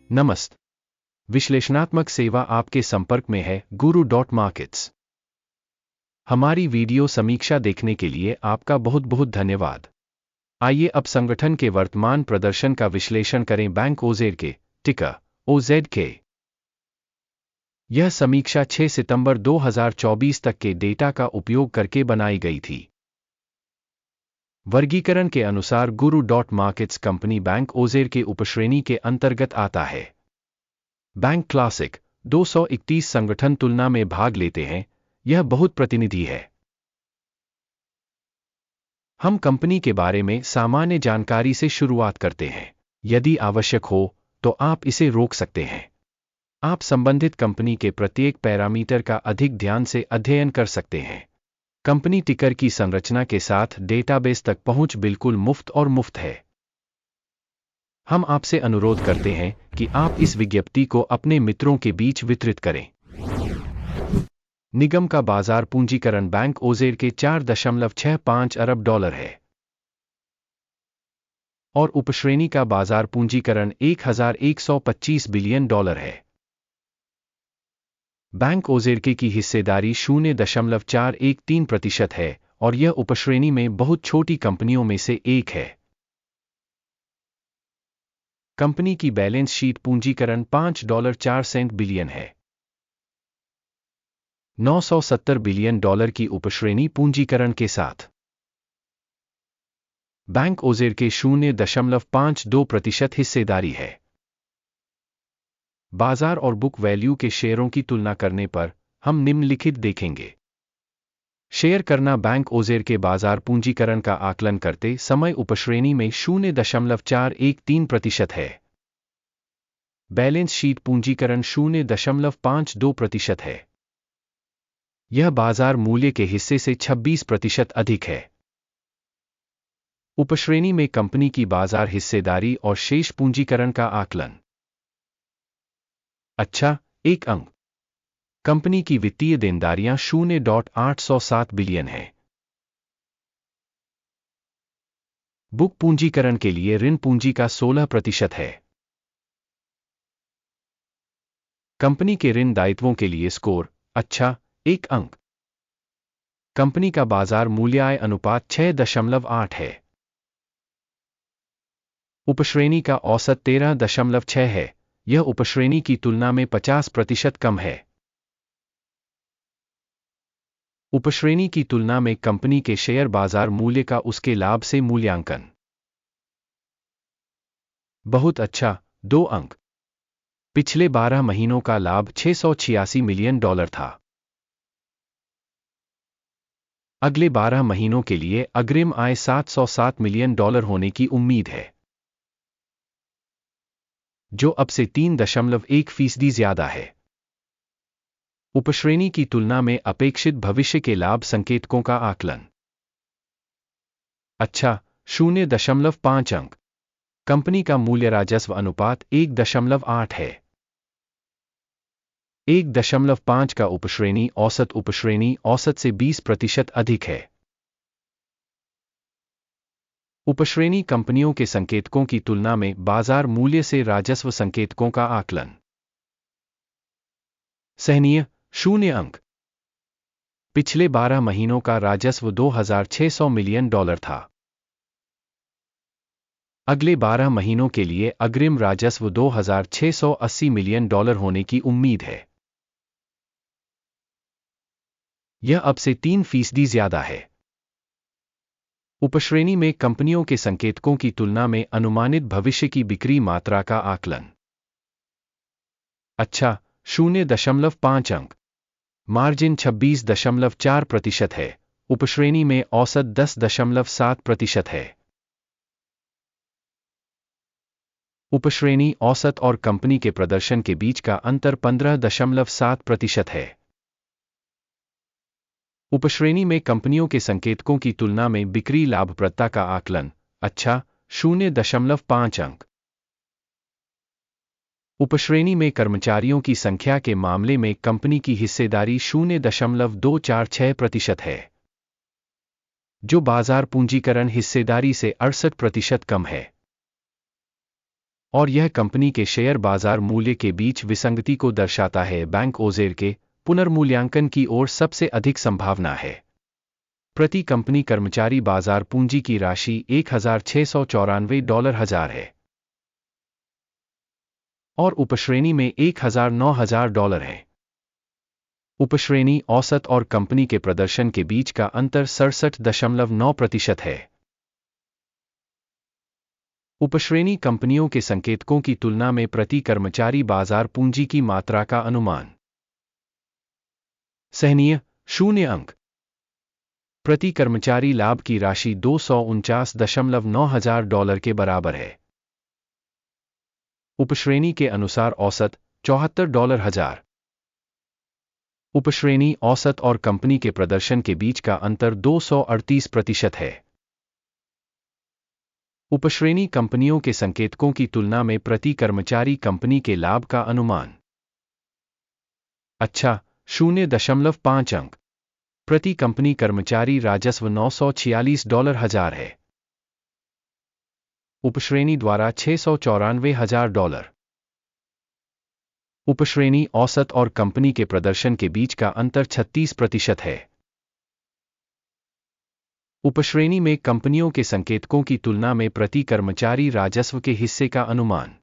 नमस्ते। विश्लेषणात्मक सेवा आपके संपर्क में है Guru.Markets। हमारी वीडियो समीक्षा देखने के लिए आपका बहुत बहुत धन्यवाद। आइए अब संगठन के वर्तमान प्रदर्शन का विश्लेषण करें। बैंक ओजेड के टिकर OZK। यह समीक्षा 6 सितंबर 2024 तक के डेटा का उपयोग करके बनाई गई थी। वर्गीकरण के अनुसार Guru.Markets कंपनी बैंक ओजेड के उपश्रेणी के अंतर्गत आता है। बैंक क्लासिक 231 संगठन तुलना में भाग लेते हैं। यह बहुत प्रतिनिधि है। हम कंपनी के बारे में सामान्य जानकारी से शुरुआत करते हैं। यदि आवश्यक हो तो आप इसे रोक सकते हैं। आप संबंधित कंपनी के प्रत्येक पैरामीटर का अधिक ध्यान से अध्ययन कर सकते हैं। कंपनी टिकर की संरचना के साथ डेटाबेस तक पहुंच बिल्कुल मुफ्त और मुफ्त है। हम आपसे अनुरोध करते हैं कि आप इस विज्ञप्ति को अपने मित्रों के बीच वितरित करें। निगम का बाजार पूंजीकरण बैंक ओजेड के 4.65 अरब डॉलर है और उपश्रेणी का बाजार पूंजीकरण 1125 बिलियन डॉलर है। बैंक ओजेड की हिस्सेदारी 0.413% है और यह उपश्रेणी में बहुत छोटी कंपनियों में से एक है। कंपनी की बैलेंस शीट पूंजीकरण $5.04 बिलियन है। 970 बिलियन डॉलर की उपश्रेणी पूंजीकरण के साथ बैंक ओजेड के 0.52% हिस्सेदारी है। बाजार और बुक वैल्यू के शेयरों की तुलना करने पर हम निम्नलिखित देखेंगे। शेयर करना बैंक ओजेड के बाजार पूंजीकरण का आकलन करते समय उपश्रेणी में 0.413% है। बैलेंस शीट पूंजीकरण 0.52% है। यह बाजार मूल्य के हिस्से से 26% अधिक है। उपश्रेणी में कंपनी की बाजार हिस्सेदारी और शेष पूंजीकरण का आकलन। अच्छा, एक अंक। कंपनी की वित्तीय देनदारियां 0.807 बिलियन है। बुक पूंजीकरण के लिए ऋण पूंजी का 16% है। कंपनी के ऋण दायित्वों के लिए स्कोर अच्छा, एक अंक। कंपनी का बाजार मूल्य आय अनुपात 6.8 है। उपश्रेणी का औसत 13.6 है। यह उपश्रेणी की तुलना में 50% कम है। उपश्रेणी की तुलना में कंपनी के शेयर बाजार मूल्य का उसके लाभ से मूल्यांकन। बहुत अच्छा, 2 अंक। पिछले 12 महीनों का लाभ $686 मिलियन था। अगले 12 महीनों के लिए अग्रिम आय $707 मिलियन होने की उम्मीद है, जो अब से 3.1% ज्यादा है। उपश्रेणी की तुलना में अपेक्षित भविष्य के लाभ संकेतकों का आकलन। अच्छा, 0.5 अंक। कंपनी का मूल्य राजस्व अनुपात 1.8 है। 1.5 का उपश्रेणी औसत से 20% अधिक है। उपश्रेणी कंपनियों के संकेतकों की तुलना में बाजार मूल्य से राजस्व संकेतकों का आकलन। सहनीय, 0 अंक। पिछले 12 महीनों का राजस्व $2,600 मिलियन था। अगले 12 महीनों के लिए अग्रिम राजस्व $2,680 मिलियन होने की उम्मीद है। यह अब से 3% ज्यादा है। उपश्रेणी में कंपनियों के संकेतकों की तुलना में अनुमानित भविष्य की बिक्री मात्रा का आकलन। अच्छा, 0.5 अंक। मार्जिन 26.4% है। उपश्रेणी में औसत 10.7% है। उपश्रेणी औसत और कंपनी के प्रदर्शन के बीच का अंतर 15.7% है। उपश्रेणी में कंपनियों के संकेतकों की तुलना में बिक्री लाभप्रदता का आकलन। अच्छा, 0.5 अंक। उपश्रेणी में कर्मचारियों की संख्या के मामले में कंपनी की हिस्सेदारी 0.246% है, जो बाजार पूंजीकरण हिस्सेदारी से 68% कम है। और यह कंपनी के शेयर बाजार मूल्य के बीच विसंगति को दर्शाता है। बैंक ओजेर के पुनर्मूल्यांकन की ओर सबसे अधिक संभावना है। प्रति कंपनी कर्मचारी बाजार पूंजी की राशि $1,694 है और उपश्रेणी में $1,009,000 है। उपश्रेणी औसत और कंपनी के प्रदर्शन के बीच का अंतर 67.9% है। उपश्रेणी कंपनियों के संकेतकों की तुलना में प्रति कर्मचारी बाजार पूंजी की मात्रा का अनुमान। सहनीय 0 अंक। प्रति कर्मचारी लाभ की राशि $249,900 के बराबर है। उपश्रेणी के अनुसार औसत $74,000। उपश्रेणी औसत और कंपनी के प्रदर्शन के बीच का अंतर 238% है। उपश्रेणी कंपनियों के संकेतकों की तुलना में प्रति कर्मचारी कंपनी के लाभ का अनुमान। अच्छा 0.5 अंक। प्रति कंपनी कर्मचारी राजस्व $946,000 है। उपश्रेणी द्वारा $694,000। उपश्रेणी औसत और कंपनी के प्रदर्शन के बीच का अंतर 36% है। उपश्रेणी में कंपनियों के संकेतकों की तुलना में प्रति कर्मचारी राजस्व के हिस्से का अनुमान।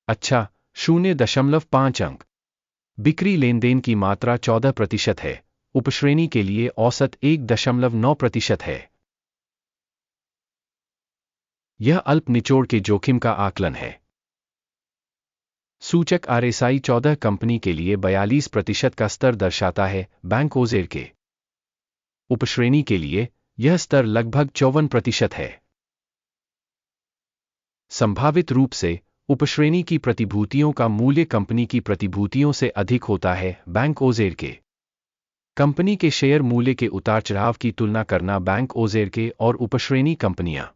अच्छा 0.5 अंक। बिक्री लेनदेन की मात्रा 14% है। उपश्रेणी के लिए औसत 1.9% है। यह अल्प निचोड़ के जोखिम का आकलन है। सूचक RSI 14 कंपनी के लिए 42% का स्तर दर्शाता है। बैंक ओजेर के उपश्रेणी के लिए यह स्तर लगभग 54% है। संभावित रूप से उपश्रेणी की प्रतिभूतियों का मूल्य कंपनी की प्रतिभूतियों से अधिक होता है। बैंक ओजेर के कंपनी के शेयर मूल्य के उतार चढ़ाव की तुलना करना। बैंक ओजेर के और उपश्रेणी कंपनियां।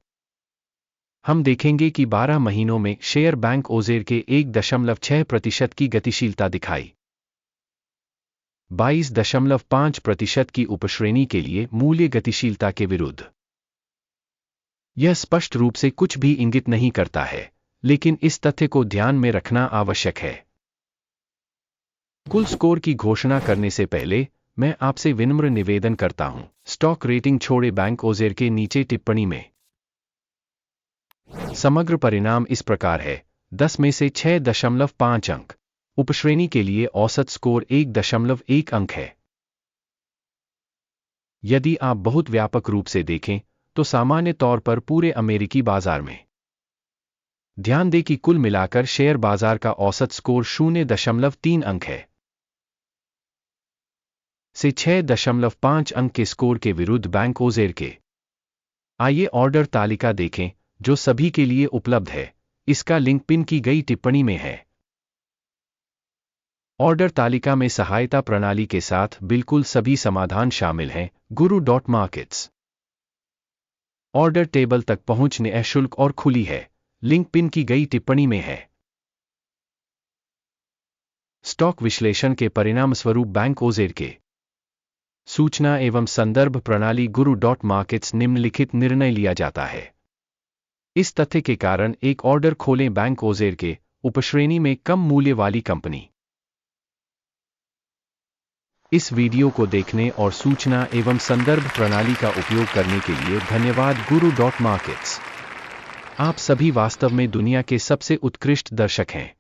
हम देखेंगे कि 12 महीनों में शेयर बैंक ओजेर के 1.6% की गतिशीलता दिखाई। 22.5% की उपश्रेणी के लिए मूल्य गतिशीलता के विरुद्ध। यह स्पष्ट रूप से कुछ भी इंगित नहीं करता है, लेकिन इस तथ्य को ध्यान में रखना आवश्यक है। कुल स्कोर की घोषणा करने से पहले मैं आपसे विनम्र निवेदन करता हूं, स्टॉक रेटिंग छोड़े। बैंक ओजेर के नीचे टिप्पणी में समग्र परिणाम इस प्रकार है: 10 में से 6.5 अंक। उपश्रेणी के लिए औसत स्कोर 1.1 अंक है। यदि आप बहुत व्यापक रूप से देखें तो सामान्य तौर पर पूरे अमेरिकी बाजार में ध्यान दें कि कुल मिलाकर शेयर बाजार का औसत स्कोर 0.3 अंक है से 6.5 अंक के स्कोर के विरुद्ध बैंक ओजेर के। आइए ऑर्डर तालिका देखें जो सभी के लिए उपलब्ध है। इसका लिंक पिन की गई टिप्पणी में है। ऑर्डर तालिका में सहायता प्रणाली के साथ बिल्कुल सभी समाधान शामिल हैं। guru.markets ऑर्डर टेबल तक पहुंच निःशुल्क और खुली है। लिंक पिन की गई टिप्पणी में है। स्टॉक विश्लेषण के परिणामस्वरूप बैंक ओजेर के सूचना एवं संदर्भ प्रणाली guru.markets निम्नलिखित निर्णय लिया जाता है। इस तथ्य के कारण एक ऑर्डर खोलें। बैंक ओजेर के उपश्रेणी में कम मूल्य वाली कंपनी। इस वीडियो को देखने और सूचना एवं संदर्भ प्रणाली का उपयोग करने के लिए धन्यवाद। guru.markets आप सभी वास्तव में दुनिया के सबसे उत्कृष्ट दर्शक हैं।